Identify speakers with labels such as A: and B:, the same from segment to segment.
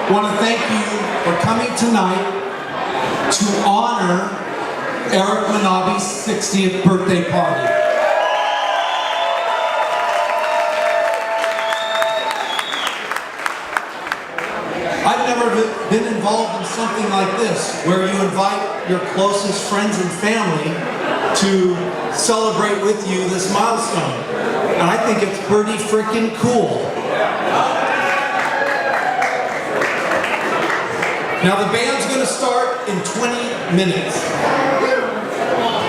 A: I want to thank you for coming tonight to honor Eric Manabe's 60th birthday party. I've never been involved in something like this, where you invite your closest friends and family to celebrate with you this milestone. And I think it's pretty freaking cool. Now the band's going to start in 20 minutes.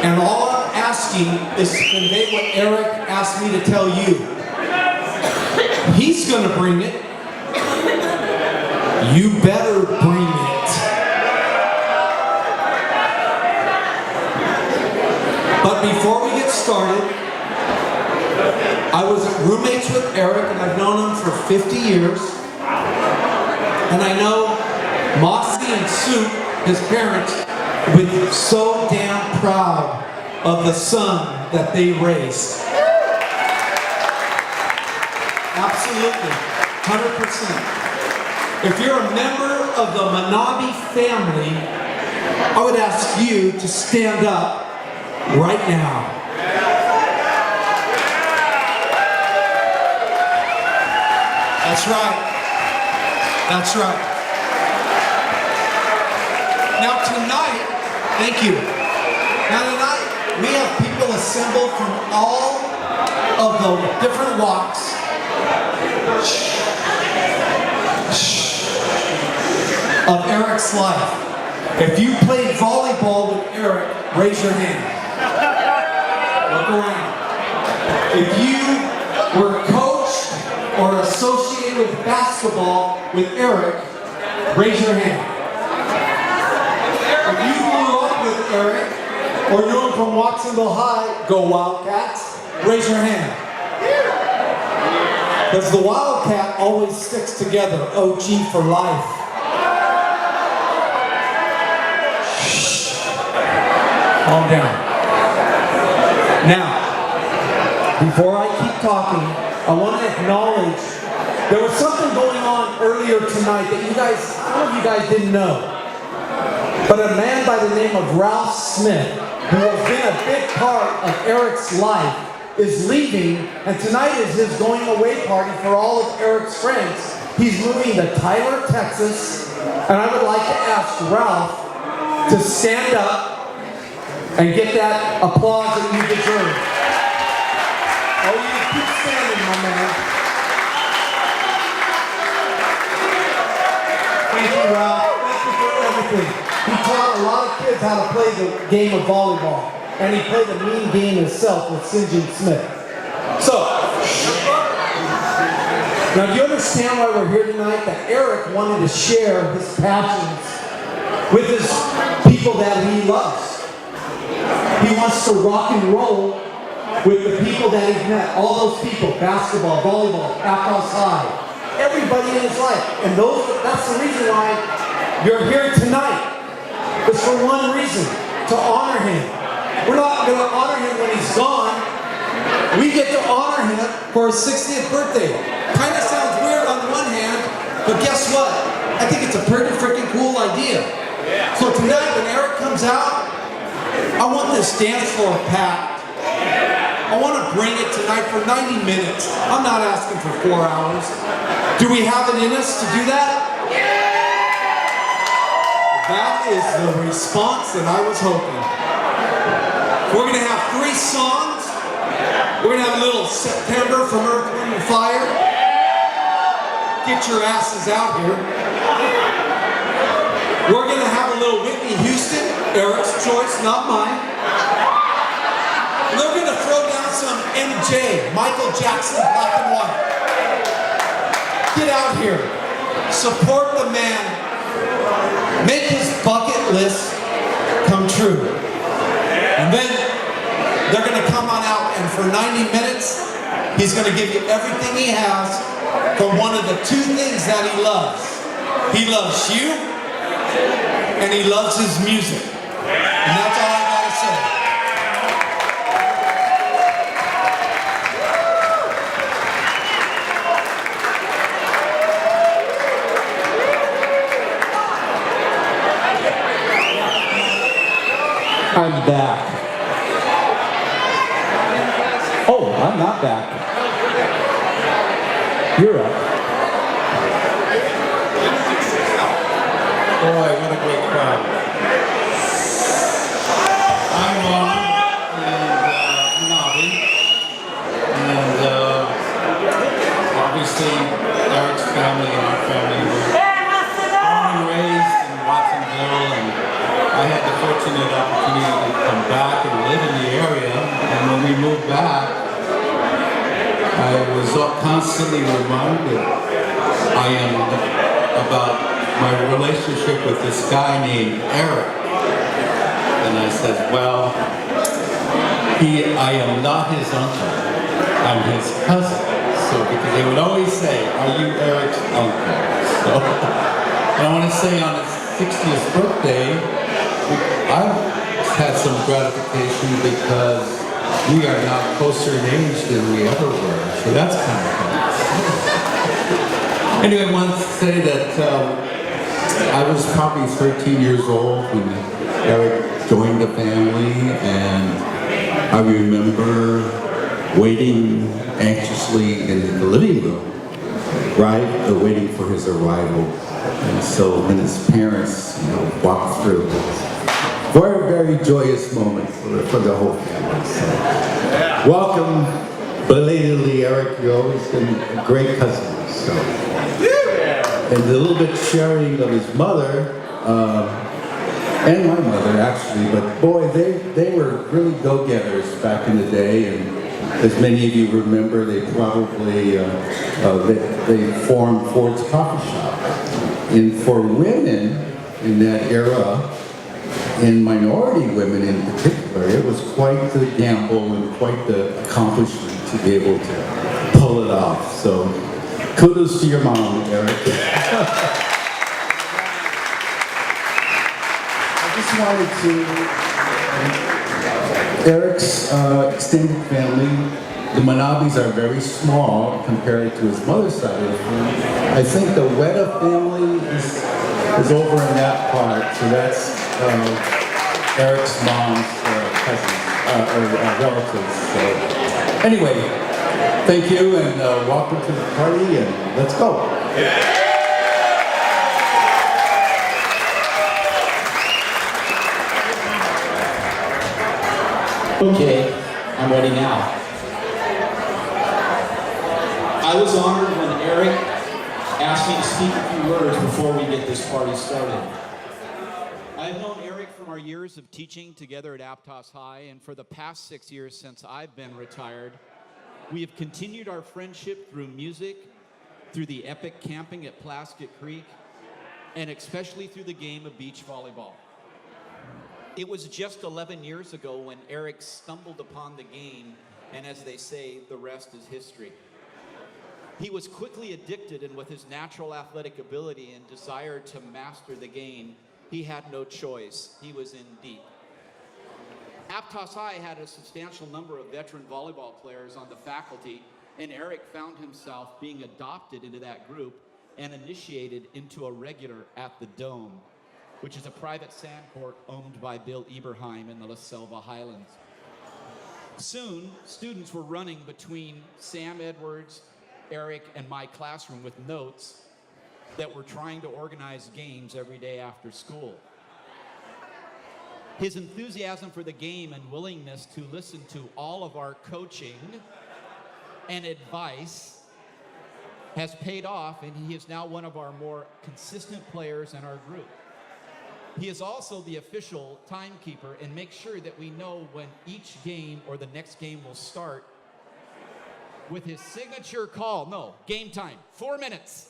A: And all I'm asking is to convey what Eric asked me to tell you. He's going to bring it. You better bring it. But before we get started, I was roommates with Eric, and I've known him for 50 years. And I know Mossy and Soup, his parents, would be so damn proud of the son that they raised. Absolutely, 100%. If you're a member of the Manabe family, I would ask you to stand up right now. That's right. That's right. Now tonight, thank you. Now tonight, we have people assembled from all of the different walks of Eric's life. If you played volleyball with Eric, raise your hand. Look around. If you were coached or associated with basketball with Eric, raise your hand. If you grew up with Eric or knew him from Watsonville High, go Wildcats, raise your hand. Because the Wildcat always sticks together, OG for life. Calm down. Now, before I keep talking, I want to acknowledge there was something going on earlier tonight that some of you guys didn't know. But a man by the name of Ralph Smith, who has been a big part of Eric's life, is leaving, and tonight is his going away party for all of Eric's friends. He's moving to Tyler, Texas, and I would like to ask Ralph to stand up and get that applause that you deserve. Oh, you keep standing, my man. Thank you, Ralph. Thank you for everything. He taught a lot of kids how to play the game of volleyball. And he played a mean game himself with St. John Smith. So, now do you understand why we're here tonight? That Eric wanted to share his passions with his people that he loves. He wants to rock and roll with the people that he's met. All those people, basketball, volleyball, Athos High, everybody in his life. And that's the reason why you're here tonight. It's for one reason, to honor him. We're not going to honor him when he's gone. We get to honor him for his 60th birthday. Kind of sounds weird on one hand, but guess what? I think it's a pretty freaking cool idea. So tonight when Eric comes out, I want this dance floor packed. I want to bring it tonight for 90 minutes. I'm not asking for 4 hours. Do we have it in us to do that? That is the response that I was hoping. We're going to have 3 songs. We're going to have a little September from Earth, Wind & Fire. Get your asses out here. We're going to have a little Whitney Houston, Eric's choice, not mine. We're going to throw down some MJ, Michael Jackson, Black and White. Get out here. Support the man. Make his bucket list come true. And then they're going to come on out, and for 90 minutes, he's going to give you everything he has for one of the 2 things that he loves. He loves you, and he loves his music. And that's all I got to say. I'm back. Oh, I'm not back. You're up.
B: Boy, what a great crowd. I'm Ron and Manabe. And obviously Eric's family and our family were born and raised in Watsonville, and I had the fortunate opportunity to come back and live in the area. And when we moved back, I was constantly reminded about my relationship with this guy named Eric. And I said, well, I am not his uncle, I'm his cousin. So, because they would always say, are you Eric's uncle? So, and I want to say on his 60th birthday, I've had some gratification because we are now closer in age than we ever were. So that's kind of fun. Anyway, I want to say that I was probably 13 years old when Eric joined the family, and I remember waiting anxiously in the living room, right, waiting for his arrival. And so when his parents, walked through, it was a very, very joyous moment for the whole family. So, welcome, belatedly, Eric. You've always been a great cousin. So. And a little bit sharing of his mother, and my mother actually, but boy, they were really go-getters back in the day, and as many of you remember, they probably, they formed Ford's Coffee Shop. And for women in that era, and minority women in particular, it was quite the gamble and quite the accomplishment to be able to pull it off. So kudos to your mom, Eric. I just wanted to, Eric's extended family, the Manabes are very small compared to his mother's side of the family. I think the Weta family is over in that part, so that's Eric's mom's cousins, or relatives. So anyway, thank you, and welcome to the party, and let's go.
C: Okay, I'm ready now. I was honored when Eric asked me to speak a few words before we get this party started. I've known Eric from our years of teaching together at Aptos High, and for the past 6 years since I've been retired, we have continued our friendship through music, through the epic camping at Plaskett Creek, and especially through the game of beach volleyball. It was just 11 years ago when Eric stumbled upon the game, and as they say, the rest is history. He was quickly addicted, and with his natural athletic ability and desire to master the game, he had no choice. He was in deep. Aptos High had a substantial number of veteran volleyball players on the faculty, and Eric found himself being adopted into that group and initiated into a regular at the Dome, which is a private sand court owned by Bill Eberheim in the La Selva Highlands. Soon, students were running between Sam Edwards, Eric, and my classroom with notes that were trying to organize games every day after school. His enthusiasm for the game and willingness to listen to all of our coaching and advice has paid off, and he is now one of our more consistent players in our group. He is also the official timekeeper and makes sure that we know when each game or the next game will start with his signature call. No, game time, 4 minutes.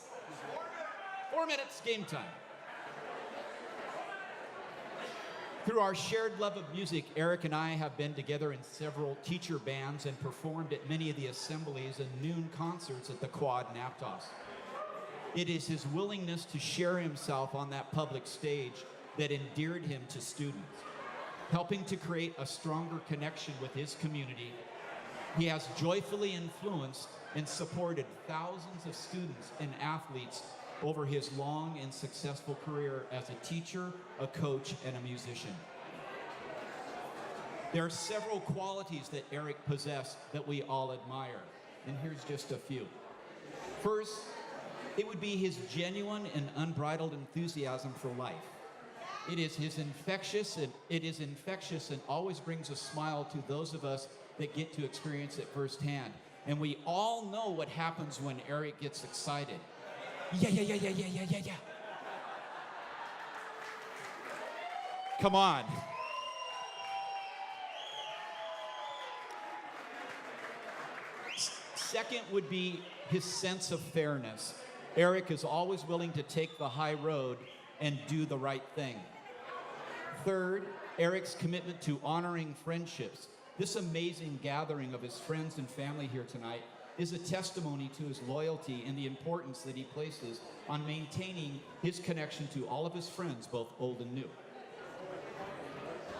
C: 4 minutes, game time. Through our shared love of music, Eric and I have been together in several teacher bands and performed at many of the assemblies and noon concerts at the Quad and Aptos. It is his willingness to share himself on that public stage that endeared him to students, helping to create a stronger connection with his community. He has joyfully influenced and supported thousands of students and athletes over his long and successful career as a teacher, a coach, and a musician. There are several qualities that Eric possessed that we all admire, and here's just a few. First, it would be his genuine and unbridled enthusiasm for life. It is infectious and always brings a smile to those of us that get to experience it firsthand. And we all know what happens when Eric gets excited. Yeah. Come on. Second would be his sense of fairness. Eric is always willing to take the high road and do the right thing. Third, Eric's commitment to honoring friendships. This amazing gathering of his friends and family here tonight is a testimony to his loyalty and the importance that he places on maintaining his connection to all of his friends, both old and new.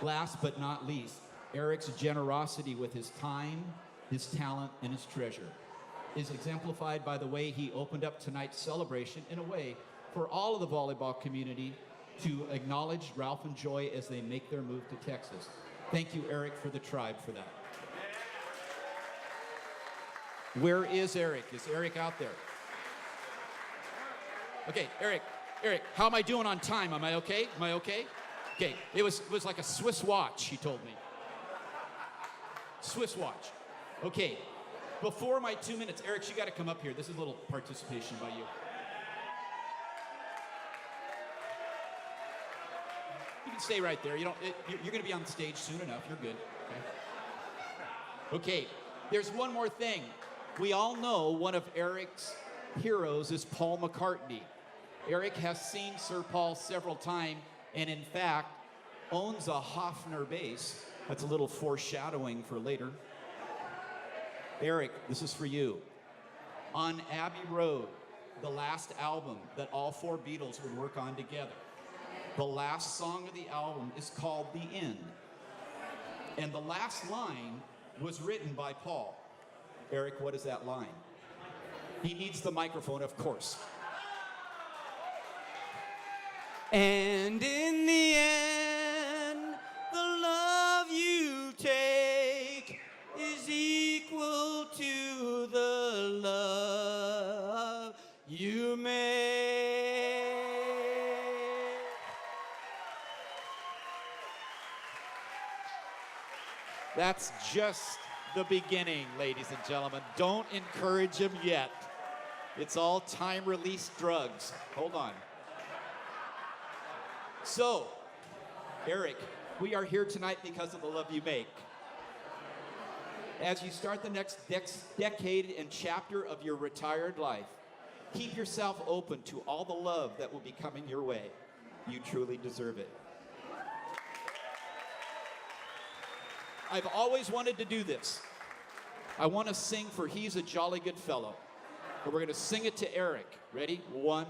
C: Last but not least, Eric's generosity with his time, his talent, and his treasure is exemplified by the way he opened up tonight's celebration in a way for all of the volleyball community to acknowledge Ralph and Joy as they make their move to Texas. Thank you, Eric, for the tribe for that. Where is Eric? Is Eric out there? Okay, Eric, how am I doing on time? Am I okay? Am I okay? Okay, it was like a Swiss watch, he told me. Swiss watch. Okay, before my 2 minutes, Eric, you got to come up here. This is a little participation by you. You can stay right there. You're going to be on stage soon enough. You're good. Okay, there's one more thing. We all know one of Eric's heroes is Paul McCartney. Eric has seen Sir Paul several times and, in fact, owns a Hofner bass. That's a little foreshadowing for later. Eric, this is for you. On Abbey Road, the last album that all four Beatles would work on together, the last song of the album is called The End. And the last line was written by Paul. Eric, what is that line? He needs the microphone, of course. And in the end, the love you take is equal to the love you make. That's just the beginning, ladies and gentlemen. Don't encourage him yet. It's all time-released drugs. Hold on. So, Eric, we are here tonight because of the love you make. As you start the next decade and chapter of your retired life, keep yourself open to all the love that will be coming your way. You truly deserve it. I've always wanted to do this. I want to sing for He's a Jolly Good Fellow. And we're going to sing it to Eric. Ready? 1,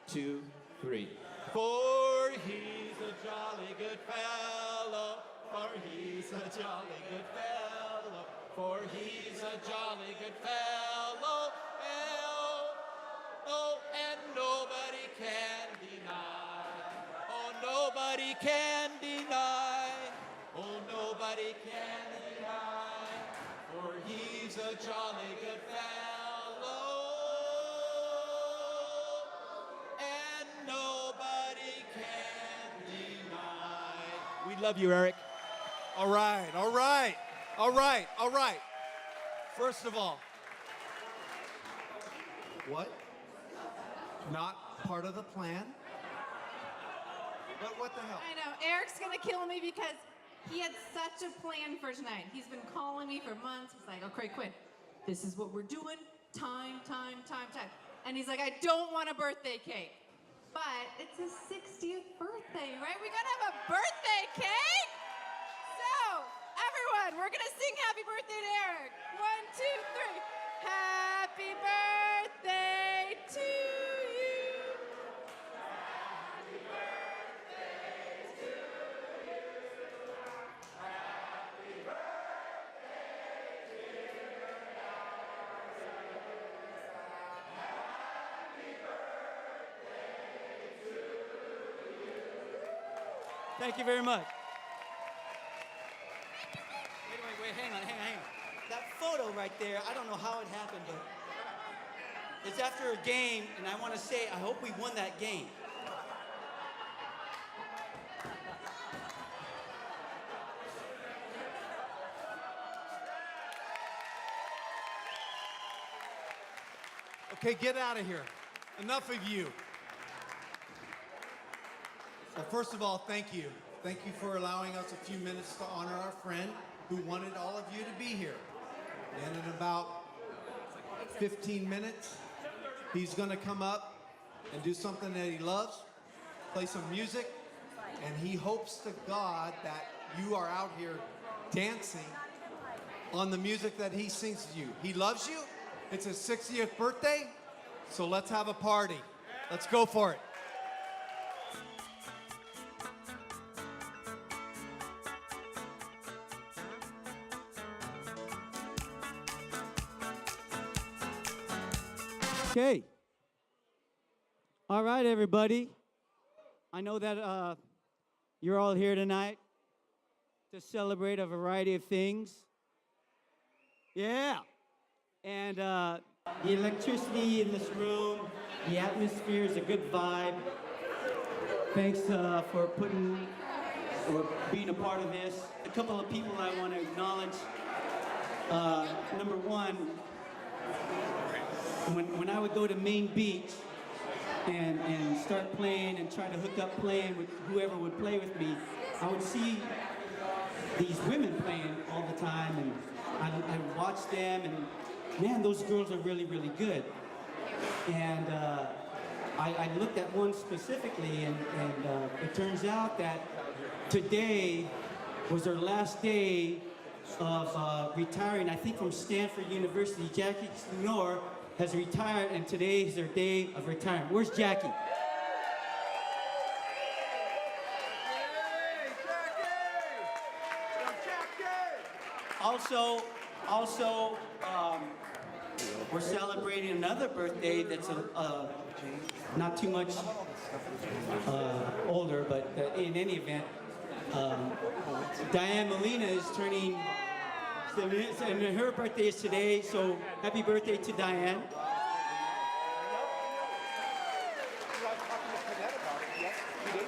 C: 2, 3. For he's a jolly good fellow, for he's a jolly good fellow, for he's a jolly good fellow, oh, and nobody can deny, oh, nobody can deny, oh, nobody can deny, for he's a jolly good fellow. Love you, Eric.
D: All right. First of all, what? Not part of the plan? But what the hell?
E: I know. Eric's going to kill me because he had such a plan for tonight. He's been calling me for months. He's like, okay, Quinn, this is what we're doing. Time. And he's like, I don't want a birthday cake. But it's his 60th birthday, right? We gotta have a birthday cake! So, everyone, we're gonna sing happy birthday to Eric. 1, 2, 3. Happy birthday to you. Happy birthday to you. Happy birthday to you.
D: Thank you very much.
F: right there. I don't know how it happened, but it's after a game, and I want to say I hope we won that game.
D: Okay, get out of here. Enough of you. Well, first of all, thank you. Thank you for allowing us a few minutes to honor our friend who wanted all of you to be here. And in about 15 minutes, he's going to come up and do something that he loves, play some music, and he hopes to God that you are out here dancing on the music that he sings to you. He loves you. It's his 60th birthday, so let's have a party. Let's go for it.
G: Okay. All right, everybody. I know that you're all here tonight to celebrate a variety of things. Yeah. And the electricity in this room, the atmosphere is a good vibe. Thanks for being a part of this. A couple of people I want to acknowledge. Number one, when I would go to Main Beach and start playing and try to hook up playing with whoever would play with me, I would see these women playing all the time, and I'd watch them, and man, those girls are really, really good. And I looked at one specifically, and it turns out that today was her last day of retiring, I think from Stanford University. Jackie Knorr has retired, and today is their day of retirement. Where's Jackie? Also, we're celebrating another birthday that's not too much older, but in any event, Diane Molina is turning, and her birthday is today, so happy birthday to Diane.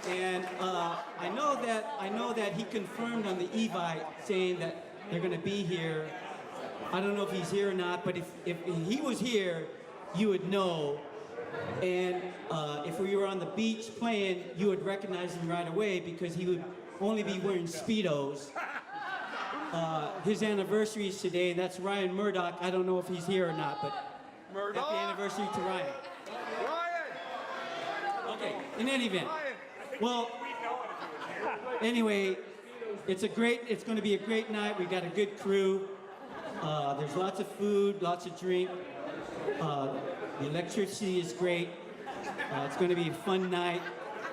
G: And I know that he confirmed on the Evite saying that they're going to be here. I don't know if he's here or not, but if he was here, you would know. And if we were on the beach playing, you would recognize him right away because he would only be wearing Speedos. His anniversary is today, and that's Ryan Murdoch. I don't know if he's here or not, but happy anniversary to Ryan. Okay, in any event. Well, anyway, it's going to be a great night. We got a good crew. There's lots of food, lots of drink. The electricity is great. It's going to be a fun night.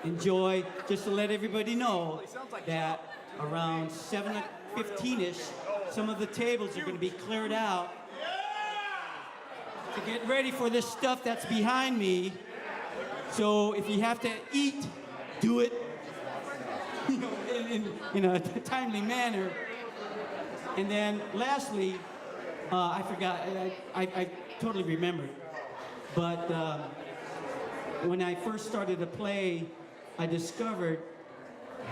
G: Enjoy. Just to let everybody know that around 7:15-ish, some of the tables are going to be cleared out to get ready for this stuff that's behind me. So if you have to eat, do it in a timely manner. And then lastly, I forgot, I totally remembered, but when I first started to play, I discovered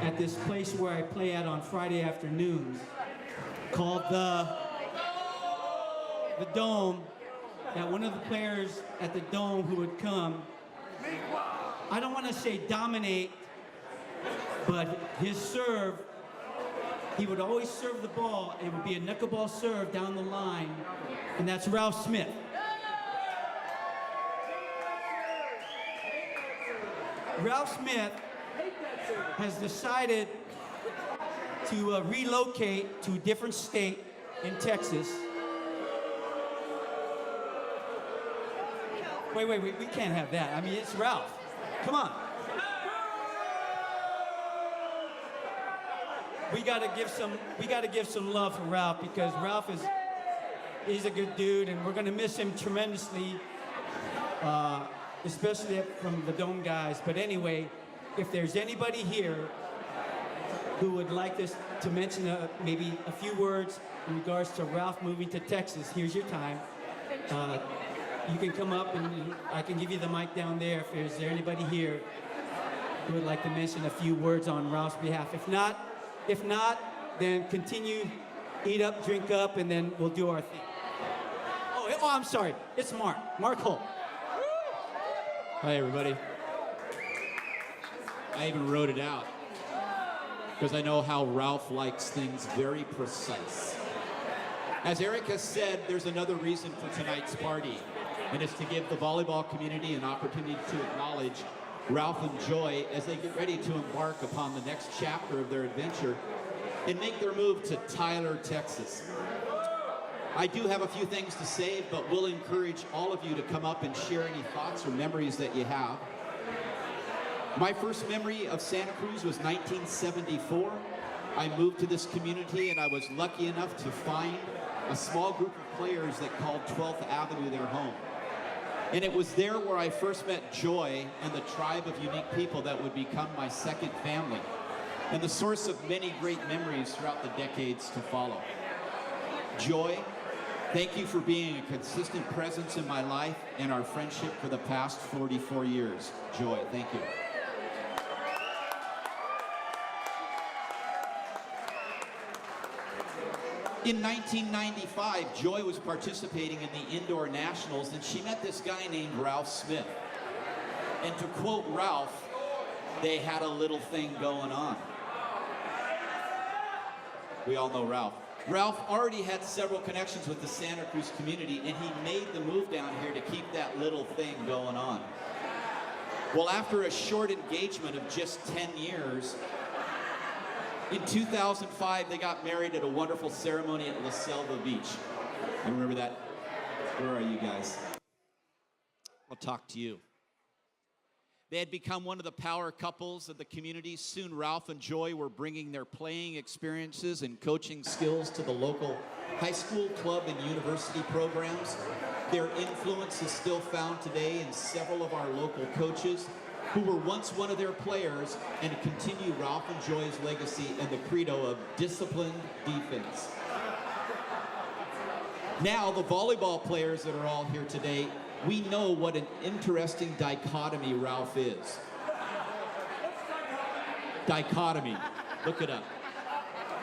G: at this place where I play at on Friday afternoons called the Dome, that one of the players at the Dome who would come, I don't want to say dominate, but his serve, he would always serve the ball, and it would be a knuckleball serve down the line, and that's Ralph Smith. Ralph Smith has decided to relocate to a different state in Texas. Wait, we can't have that. I mean, it's Ralph. Come on. We gotta give some love for Ralph, because Ralph he's a good dude, and we're gonna miss him tremendously, especially from the Dome guys. But anyway, if there's anybody here who would like us to mention maybe a few words in regards to Ralph moving to Texas, here's your time. You can come up and I can give you the mic down there if there's anybody here who would like to mention a few words on Ralph's behalf. If not, then continue, eat up, drink up, and then we'll do our thing. Oh, I'm sorry. It's Mark Holt.
C: Hi, everybody. I even wrote it out because I know how Ralph likes things very precise. As Eric has said, there's another reason for tonight's party, and it's to give the volleyball community an opportunity to acknowledge Ralph and Joy as they get ready to embark upon the next chapter of their adventure and make their move to Tyler, Texas. I do have a few things to say, but we'll encourage all of you to come up and share any thoughts or memories that you have. My first memory of Santa Cruz was 1974. I moved to this community and I was lucky enough to find a small group of players that called 12th Avenue their home. And it was there where I first met Joy and the tribe of unique people that would become my second family, and the source of many great memories throughout the decades to follow. Joy, thank you for being a consistent presence in my life and our friendship for the past 44 years. Joy, thank you. In 1995, Joy was participating in the indoor nationals, and she met this guy named Ralph Smith. And to quote Ralph, they had a little thing going on. We all know Ralph. Ralph already had several connections with the Santa Cruz community, and he made the move down here to keep that little thing going on. Well, after a short engagement of just 10 years, in 2005, they got married at a wonderful ceremony at La Selva Beach. You remember that? Where are you guys? I'll talk to you. They had become one of the power couples of the community. Soon, Ralph and Joy were bringing their playing experiences and coaching skills to the local high school, club, and university programs. Their influence is still found today in several of our local coaches who were once one of their players, and to continue Ralph and Joy's legacy and the credo of disciplined defense. Now, the volleyball players that are all here today, we know what an interesting dichotomy Ralph is. Dichotomy, look it up.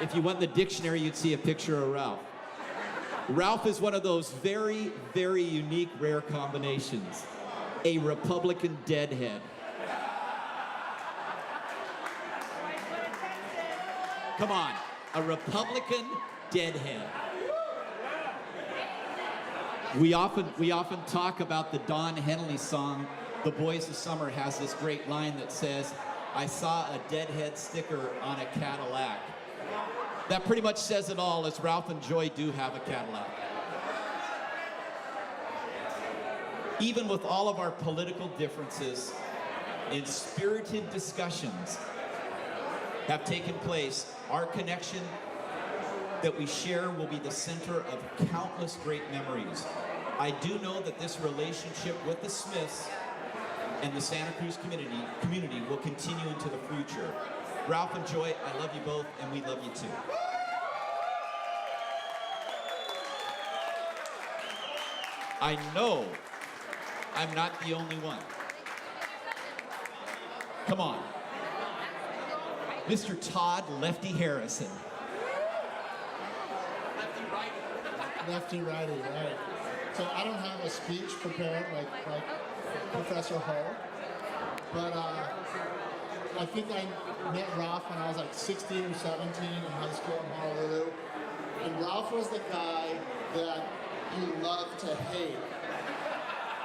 C: If you went in the dictionary, you'd see a picture of Ralph. Ralph is one of those very, very unique, rare combinations. A Republican deadhead. Come on, a Republican deadhead. We often talk about the Don Henley song, The Boys of Summer has this great line that says, I saw a deadhead sticker on a Cadillac. That pretty much says it all, as Ralph and Joy do have a Cadillac. Even with all of our political differences, and spirited discussions have taken place, our connection that we share will be the center of countless great memories. I do know that this relationship with the Smiths and the Santa Cruz community will continue into the future. Ralph and Joy, I love you both, and we love you too. I know I'm not the only one. Come on. Mr. Todd Lefty Harrison.
H: Lefty righty, right. So I don't have a speech prepared like Professor Hull, but I think I met Ralph when I was like 16 or 17 in high school in Honolulu, and Ralph was the guy that you loved to hate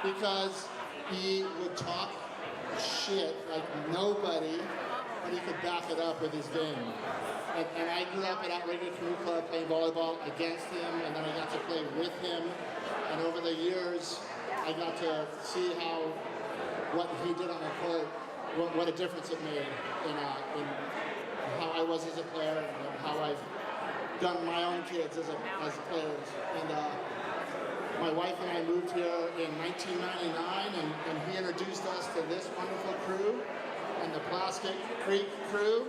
H: because he would talk shit like nobody, but he could back it up with his game. And I grew up at Outrigger Crew Club playing volleyball against him, and then I got to play with him. And over the years, I got to see what he did on the court, what a difference it made in how I was as a player and how I've done my own kids as players. And my wife and I moved here in 1999, and he introduced us to this wonderful crew and the Plastic Creek crew.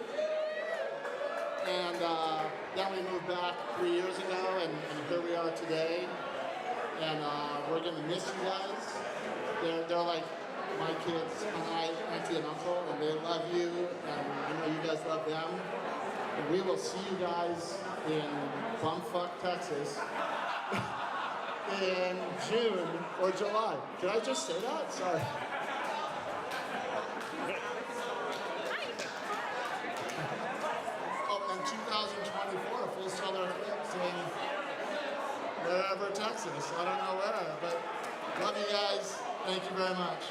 H: And then we moved back 3 years ago, and here we are today. And we're gonna miss you guys. They're like my kids, my auntie and uncle, and they love you, and I know you guys love them. And we will see you guys in bumfuck Texas in June or July. Did I just say that? Sorry. Oh, and 2024, a full solar eclipse in wherever Texas. I don't know where, but love you guys. Thank you very much.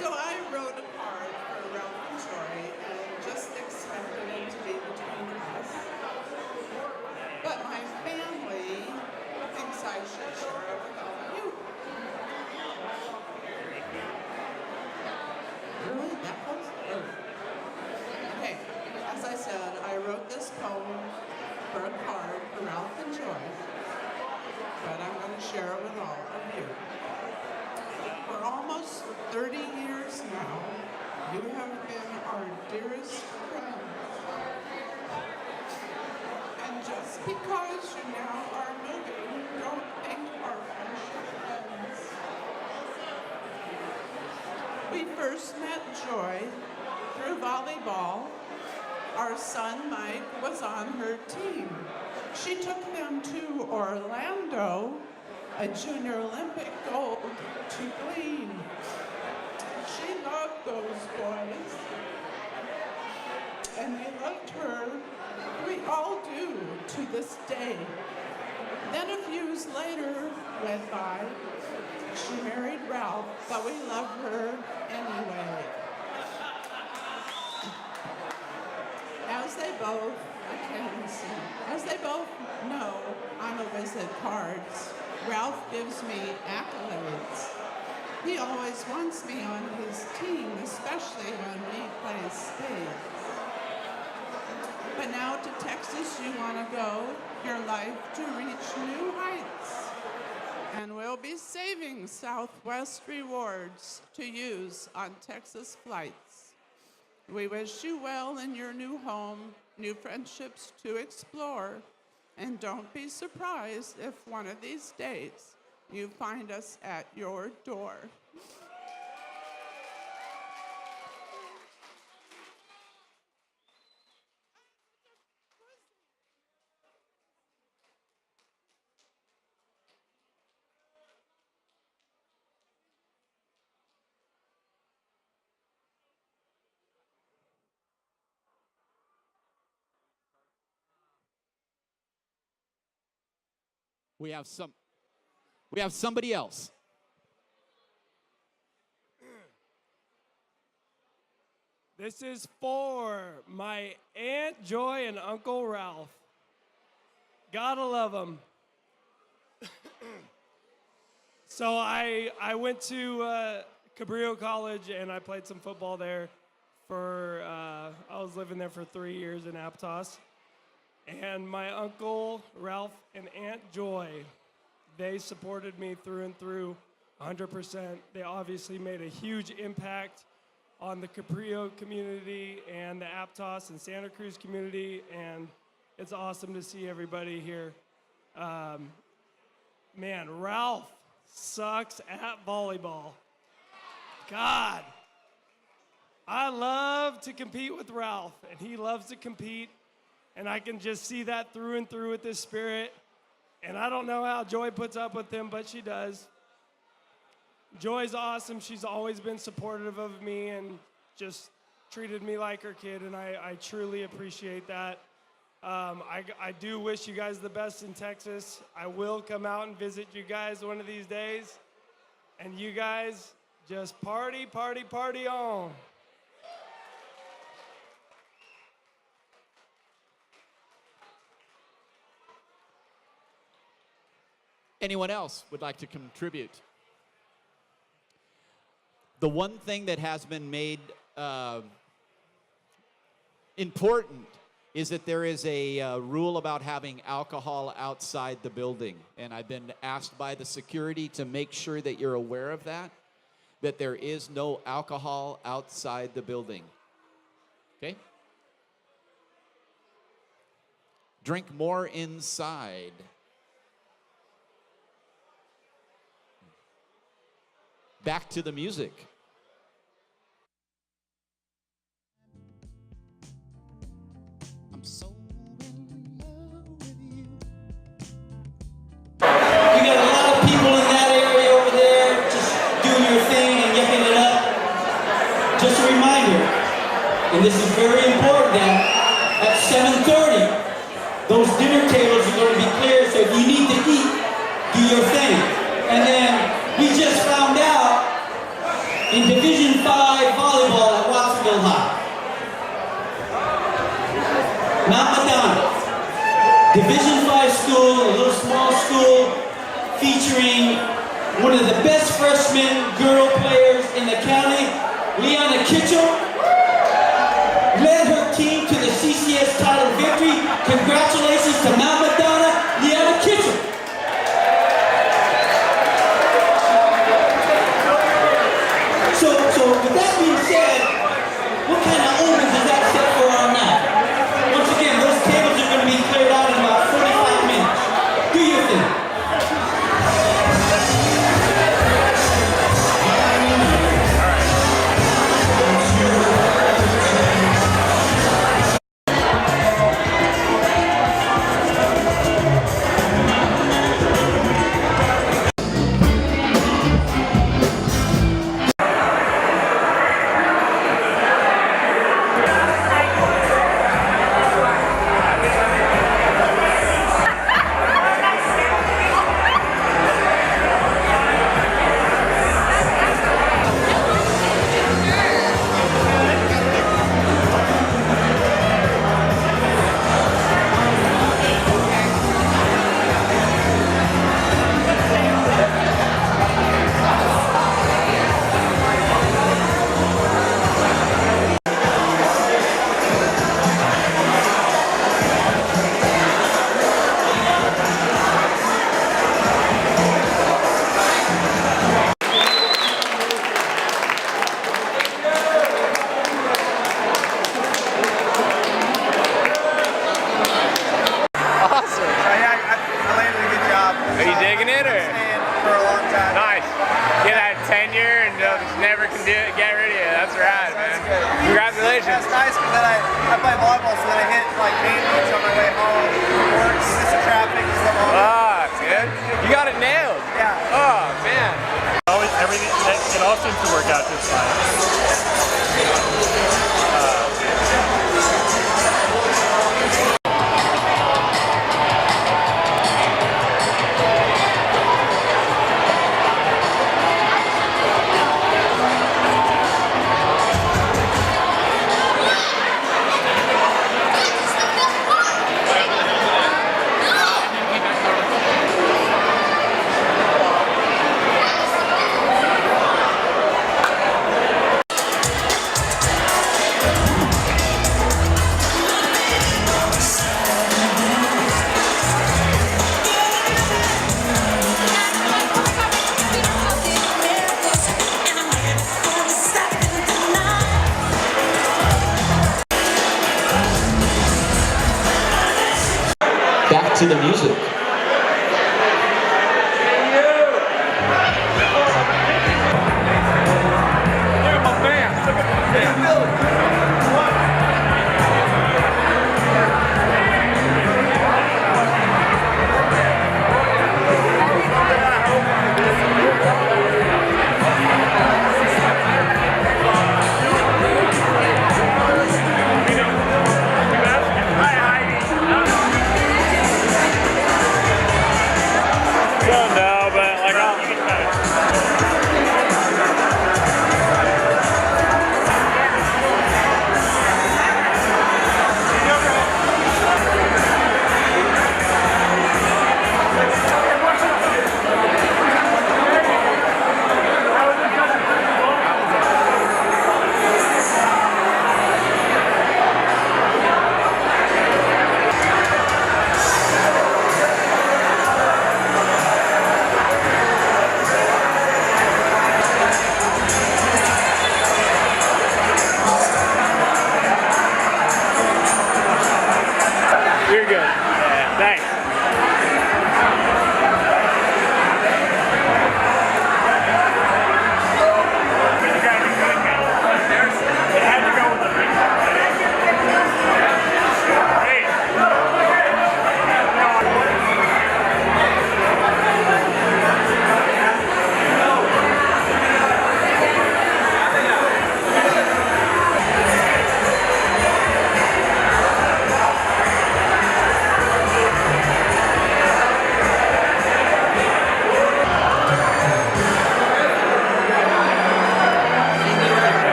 I: So I wrote a card for Ralph and Troy and just expected it to be between us. But my family thinks I should share it with all of you. Really? That close? Oh. Okay. As I said, I wrote this poem for a card for Ralph and Troy, but I'm going to share it with all of you. For almost 30 years now, you have been our dearest friends. And just because you now are moving, don't think our friendship ends. We first met Joy through volleyball. Our son Mike was on her team. She took them to Orlando, a Junior Olympic gold, to glean. She loved those boys, and they loved her. We all do to this day. Then a few years later went by. She married Ralph, but we love her anyway. As they both know, I'm a whiz at cards. Ralph gives me accolades. He always wants me on his team, especially when we play spades. But now to Texas you want to go, your life to reach new heights. And we'll be saving Southwest rewards to use on Texas flights. We wish you well in your new home, new friendships to explore, and don't be surprised if one of these days you find us at your door.
C: We have somebody else.
J: This is for my Aunt Joy and Uncle Ralph. Gotta love them. So I went to Cabrillo College and I played some football there for, I was living there for 3 years in Aptos. And my Uncle Ralph and Aunt Joy, they supported me through and through 100%. They obviously made a huge impact on the Cabrillo community and the Aptos and Santa Cruz community, and it's awesome to see everybody here. Man, Ralph sucks at volleyball. God, I love to compete with Ralph, and he loves to compete, and I can just see that through and through with his spirit. And I don't know how Joy puts up with him, but she does. Joy's awesome. She's always been supportive of me and just treated me like her kid, and I truly appreciate that. I do wish you guys the best in Texas. I will come out and visit you guys one of these days. And you guys just party, party, party on.
C: Anyone else would like to contribute? The one thing that has been made important is that there is a rule about having alcohol outside the building. And I've been asked by the security to make sure that you're aware of that there is no alcohol outside the building. Okay? Drink more inside. Back to the music.
F: I'm so in love with you. You got a lot of people in that area over there just doing your thing and yucking it up. Just a reminder, and this is very important, that at 7:30, those dinner tables are going to be clear, so if you need to eat, do your thing. And then we just found out in Division 5 volleyball at Watsonville High, Mount Madonna, Division 5 school, a little small school, featuring one of the best freshman girl players in the county, Leanna Kitchell, led her team to the CCS title victory. Congratulations to Mount Madonna, Leanna Kitchell. So with that being said, what kind of omen does that set for our night? Once again, those tables are going to be cleared out in about 45 minutes. Do your thing.
K: That's nice, but then I play volleyball, so then I hit like main beats on my way home, work, some traffic, and stuff.
L: Ah, good. You got it nailed.
K: Yeah.
L: Oh man.
M: Everything, it all seems to work out just fine.
C: Back to the music.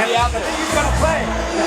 L: be out there.
K: He's gonna play.